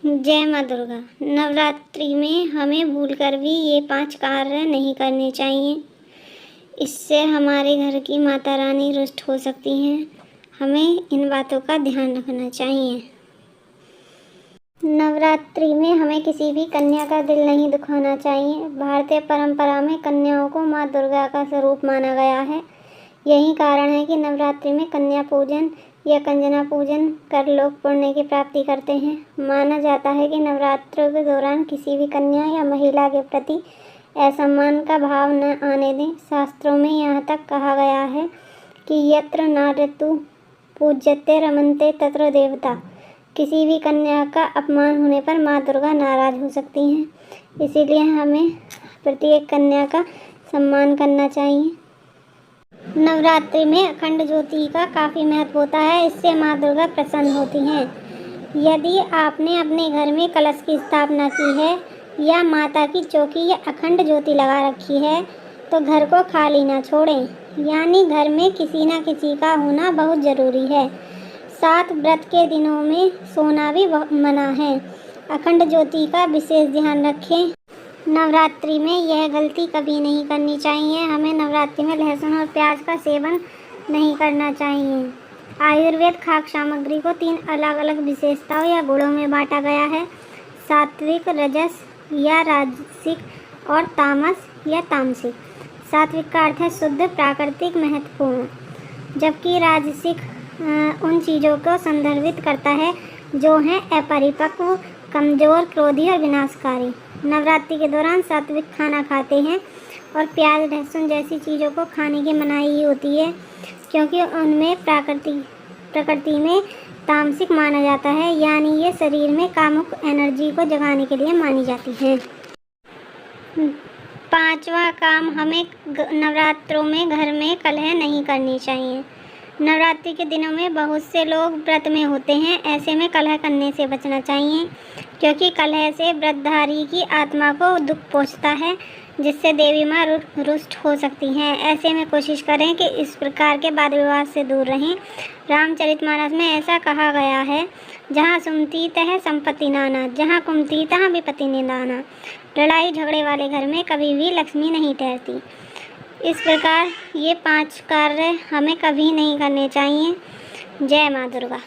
जय माँ दुर्गा। नवरात्रि में हमें भूलकर भी ये 5 कार्य नहीं करने चाहिए। इससे हमारे घर की माता रानी रुष्ट हो सकती हैं। हमें इन बातों का ध्यान रखना चाहिए। नवरात्रि में हमें किसी भी कन्या का दिल नहीं दुखाना चाहिए। भारतीय परंपरा में कन्याओं को माँ दुर्गा का स्वरूप माना गया है। यही कारण है कि नवरात्रि में कन्या पूजन या कंजना पूजन कर लोग पुण्य की प्राप्ति करते हैं। माना जाता है कि नवरात्रों के दौरान किसी भी कन्या या महिला के प्रति असम्मान का भाव न आने दें। शास्त्रों में यहाँ तक कहा गया है कि यत्र नार्यतु पूज्यते रमन्ते तत्र देवता। किसी भी कन्या का अपमान होने पर माँ दुर्गा नाराज हो सकती हैं। इसीलिए हमें प्रत्येक कन्या का सम्मान करना चाहिए। नवरात्रि में अखंड ज्योति का काफ़ी महत्व होता है। इससे माँ दुर्गा प्रसन्न होती हैं। यदि आपने अपने घर में कलश की स्थापना की है या माता की चौकी या अखंड ज्योति लगा रखी है तो घर को खाली ना छोड़ें। यानी घर में किसी न किसी का होना बहुत ज़रूरी है। साथ व्रत के दिनों में सोना भी मना है। अखंड ज्योति का विशेष ध्यान रखें। नवरात्रि में यह गलती कभी नहीं करनी चाहिए। हमें नवरात्रि में लहसुन और प्याज का सेवन नहीं करना चाहिए। आयुर्वेद खाद्य सामग्री को 3 अलग अलग विशेषताओं या गुणों में बांटा गया है। सात्विक, रजस या राजसिक और तामस या तामसिक। सात्विक का अर्थ है शुद्ध, प्राकृतिक, महत्वपूर्ण, जबकि राजसिक उन चीज़ों को संदर्भित करता है जो हैं अपरिपक्व, कमज़ोर, क्रोधी और विनाशकारी। नवरात्रि के दौरान सात्विक खाना खाते हैं और प्याज, लहसुन जैसी चीज़ों को खाने की मनाही होती है क्योंकि उनमें प्रकृति में तामसिक माना जाता है। यानी ये शरीर में कामुक एनर्जी को जगाने के लिए मानी जाती हैं। 5वां काम, हमें नवरात्रों में घर में कलह नहीं करनी चाहिए। नवरात्रि के दिनों में बहुत से लोग व्रत में होते हैं। ऐसे में कलह करने से बचना चाहिए क्योंकि कलह से व्रतधारी की आत्मा को दुख पहुंचता है जिससे देवी माँ रुष्ट हो सकती हैं। ऐसे में कोशिश करें कि इस प्रकार के वाद विवाद से दूर रहें। रामचरितमानस में ऐसा कहा गया है, जहाँ सुमति तह संपत्ति नाना, जहाँ कुमति तहाँ विपत्ति निदाना। लड़ाई झगड़े वाले घर में कभी भी लक्ष्मी नहीं ठहरती। इस प्रकार ये 5 कार्य हमें कभी नहीं करने चाहिए। जय माँ दुर्गा।